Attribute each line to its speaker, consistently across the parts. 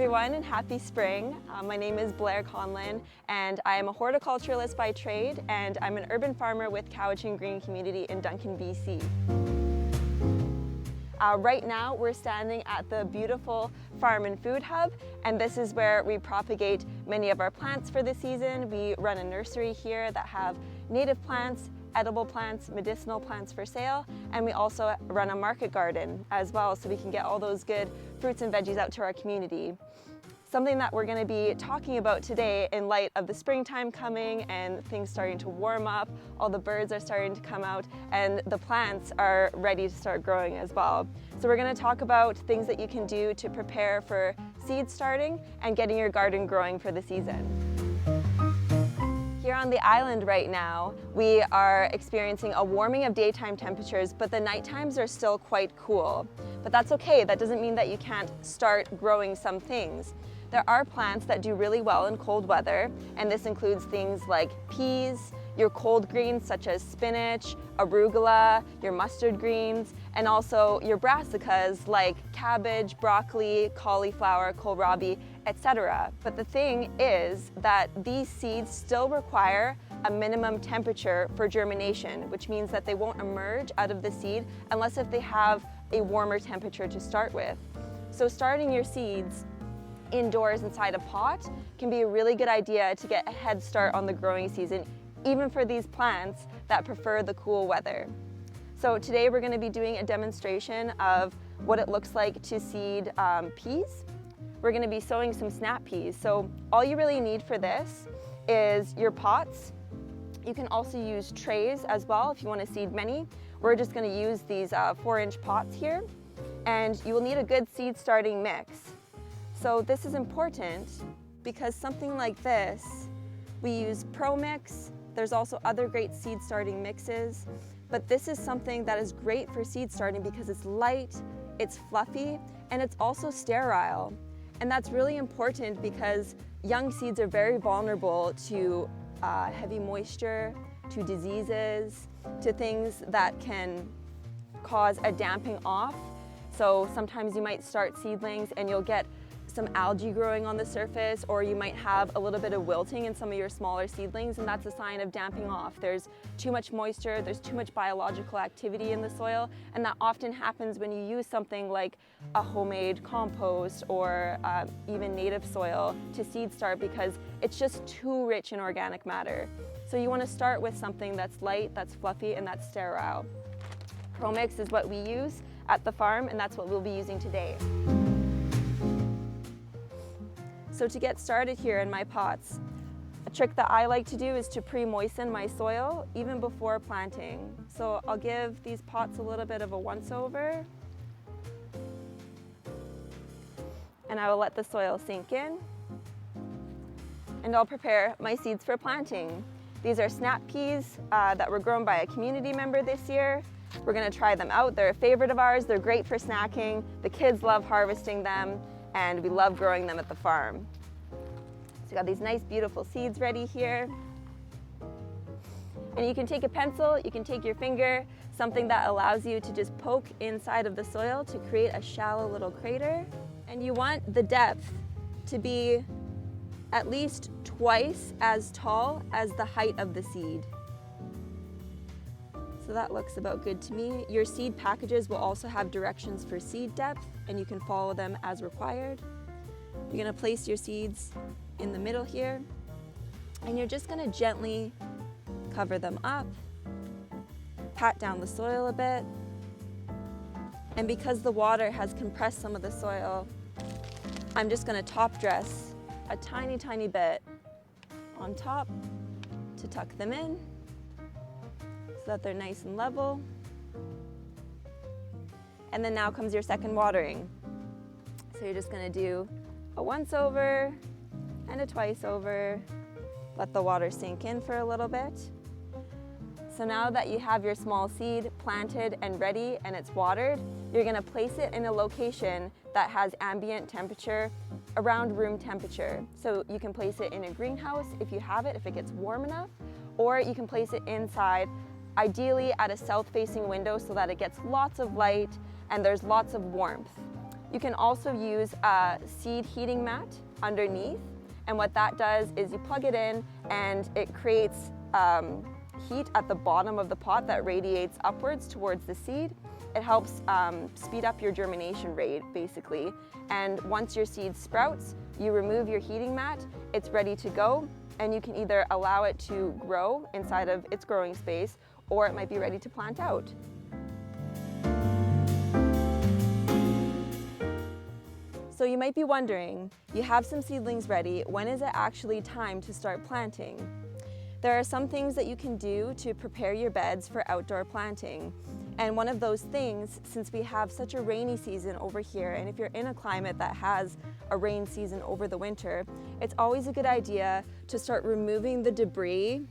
Speaker 1: everyone and happy spring. My name is Blare Conlin and I am a horticulturalist by trade, and I'm an urban farmer with Cowichan Green Community in Duncan, BC. Right now we're standing at the beautiful Farm and Food Hub, and this is where we propagate many of our plants for the season. We run a nursery here that have native plants, edible plants, medicinal plants for sale, and we also run a market garden as well, so we can get all those good fruits and veggies out to our community. Something that we're going to be talking about today in light of the springtime coming and things starting to warm up, all the birds are starting to come out and the plants are ready to start growing as well. So we're going to talk about things that you can do to prepare for seed starting and getting your garden growing for the season. Here on the island right now, we are experiencing a warming of daytime temperatures, but the night times are still quite cool. But that's okay, that doesn't mean that you can't start growing some things. There are plants that do really well in cold weather, and this includes things like peas, your cold greens such as spinach, arugula, your mustard greens, and also your brassicas like cabbage, broccoli, cauliflower, kohlrabi, etc. But the thing is that these seeds still require a minimum temperature for germination, which means that they won't emerge out of the seed unless if they have a warmer temperature to start with. So starting your seeds indoors inside a pot can be a really good idea to get a head start on the growing season, even for these plants that prefer the cool weather. So today we're going to be doing a demonstration of what it looks like to seed peas. We're going to be sowing some snap peas. So all you really need for this is your pots. You can also use trays as well if you want to seed many. We're just going to use these 4-inch pots here, and you will need a good seed starting mix. So this is important because something like this, we use Pro Mix. There's also other great seed starting mixes, but this is something that is great for seed starting because it's light, it's fluffy, and it's also sterile. And that's really important because young seeds are very vulnerable to heavy moisture, to diseases, to things that can cause a damping off. So sometimes you might start seedlings and you'll get some algae growing on the surface, or you might have a little bit of wilting in some of your smaller seedlings, and that's a sign of damping off. There's too much moisture, there's too much biological activity in the soil, and that often happens when you use something like a homemade compost or even native soil to seed start, because it's just too rich in organic matter. So you want to start with something that's light, that's fluffy, and that's sterile. Pro Mix is what we use at the farm, and that's what we'll be using today. So to get started here in my pots, a trick that I like to do is to pre-moisten my soil even before planting. So I'll give these pots a little bit of a once-over, and I will let the soil sink in, and I'll prepare my seeds for planting. These are snap peas that were grown by a community member this year. We're going to try them out. They're a favorite of ours. They're great for snacking. The kids love harvesting them, and we love growing them at the farm. So we got these nice beautiful seeds ready here. And you can take a pencil, you can take your finger, something that allows you to just poke inside of the soil to create a shallow little crater. And you want the depth to be at least twice as tall as the height of the seed. So that looks about good to me. Your seed packages will also have directions for seed depth, and you can follow them as required. You're going to place your seeds in the middle here, and you're just going to gently cover them up, pat down the soil a bit, and because the water has compressed some of the soil, I'm just going to top dress a tiny bit on top to tuck them in, so that they're nice and level. And then now comes your second watering. So you're just going to do a once over and a twice over. Let the water sink in for a little bit. So now that you have your small seed planted and ready and it's watered, you're going to place it in a location that has ambient temperature around room temperature. So you can place it in a greenhouse if you have it, if it gets warm enough, or you can place it inside, ideally at a south-facing window so that it gets lots of light and there's lots of warmth. You can also use a seed heating mat underneath, and what that does is you plug it in and it creates heat at the bottom of the pot that radiates upwards towards the seed. It helps speed up your germination rate, basically. And once your seed sprouts, you remove your heating mat, it's ready to go, and you can either allow it to grow inside of its growing space, or it might be ready to plant out. So you might be wondering, you have some seedlings ready, when is it actually time to start planting? There are some things that you can do to prepare your beds for outdoor planting. And one of those things, since we have such a rainy season over here, and if you're in a climate that has a rain season over the winter, it's always a good idea to start removing the debris.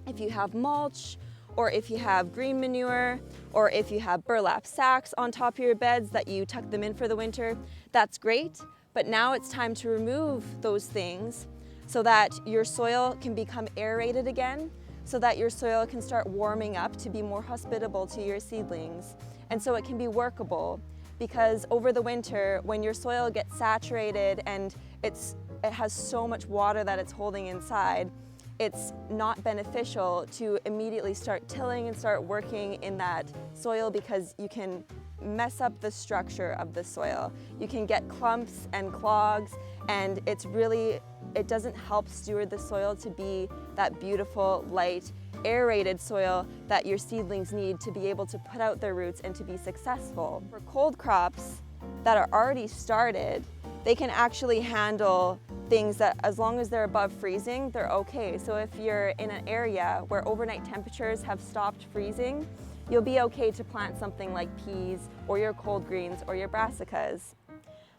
Speaker 1: If you have mulch, or if you have green manure, or if you have burlap sacks on top of your beds that you tuck them in for the winter, that's great. But now it's time to remove those things so that your soil can become aerated again, so that your soil can start warming up to be more hospitable to your seedlings. And so it can be workable, because over the winter, when your soil gets saturated and it has so much water that it's holding inside, it's not beneficial to immediately start tilling and start working in that soil, because you can mess up the structure of the soil. You can get clumps and clogs, and it doesn't help steward the soil to be that beautiful, light, aerated soil that your seedlings need to be able to put out their roots and to be successful. For cold crops that are already started, they can actually handle things that, as long as they're above freezing, they're okay. So if you're in an area where overnight temperatures have stopped freezing, you'll be okay to plant something like peas or your cold greens or your brassicas.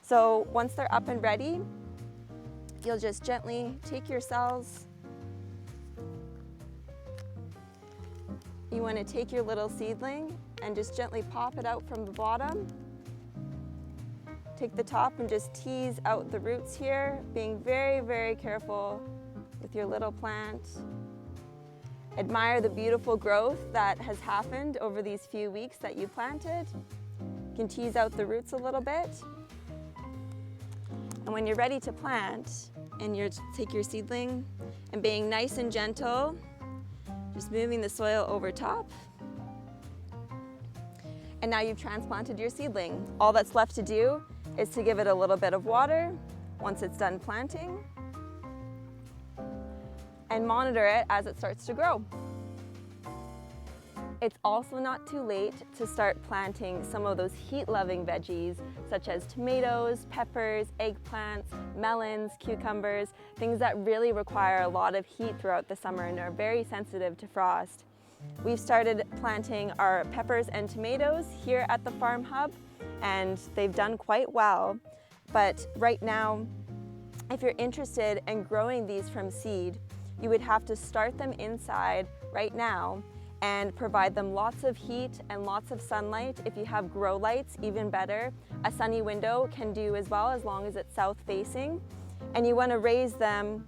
Speaker 1: So once they're up and ready, you'll just gently take your cells. You want to take your little seedling and just gently pop it out from the bottom. Take the top and just tease out the roots here, being very, very careful with your little plant. Admire the beautiful growth that has happened over these few weeks that you planted. You can tease out the roots a little bit. And when you're ready to plant, and you take your seedling and being nice and gentle, just moving the soil over top. And now you've transplanted your seedling. All that's left to do is to give it a little bit of water once it's done planting, and monitor it as it starts to grow. It's also not too late to start planting some of those heat-loving veggies, such as tomatoes, peppers, eggplants, melons, cucumbers, things that really require a lot of heat throughout the summer and are very sensitive to frost. We've started planting our peppers and tomatoes here at the Farm Hub, and they've done quite well. But right now, if you're interested in growing these from seed, you would have to start them inside right now and provide them lots of heat and lots of sunlight. If you have grow lights, even better. A sunny window can do as well, as long as it's south facing. And you want to raise them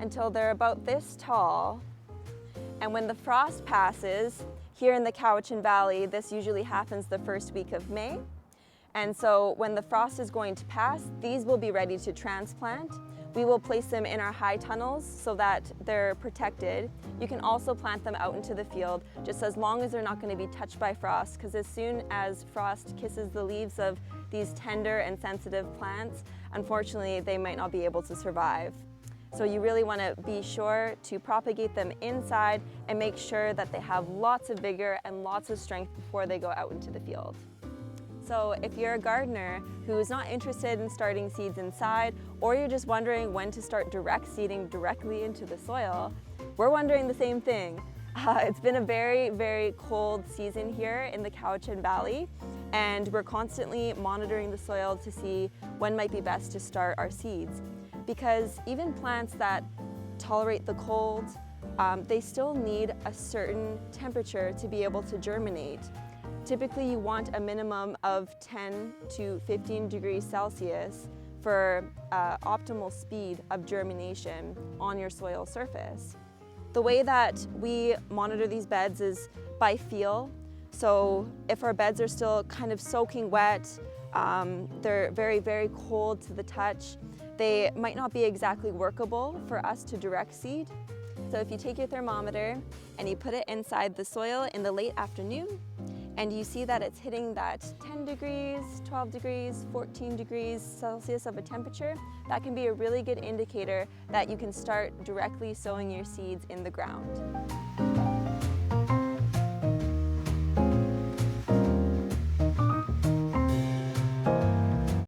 Speaker 1: until they're about this tall. And when the frost passes, here in the Cowichan Valley, this usually happens the first week of May. And so when the frost is going to pass, these will be ready to transplant. We will place them in our high tunnels so that they're protected. You can also plant them out into the field, just as long as they're not going to be touched by frost, because as soon as frost kisses the leaves of these tender and sensitive plants, unfortunately, they might not be able to survive. So you really want to be sure to propagate them inside and make sure that they have lots of vigor and lots of strength before they go out into the field. So if you're a gardener who is not interested in starting seeds inside, or you're just wondering when to start direct seeding directly into the soil, we're wondering the same thing. It's been a very, very cold season here in the Cowichan Valley, and we're constantly monitoring the soil to see when might be best to start our seeds. Because even plants that tolerate the cold, they still need a certain temperature to be able to germinate. Typically, you want a minimum of 10 to 15 degrees Celsius for optimal speed of germination on your soil surface. The way that we monitor these beds is by feel. So if our beds are still kind of soaking wet, they're very, very cold to the touch, they might not be exactly workable for us to direct seed. So if you take your thermometer and you put it inside the soil in the late afternoon, and you see that it's hitting that 10 degrees, 12 degrees, 14 degrees Celsius of a temperature, that can be a really good indicator that you can start directly sowing your seeds in the ground.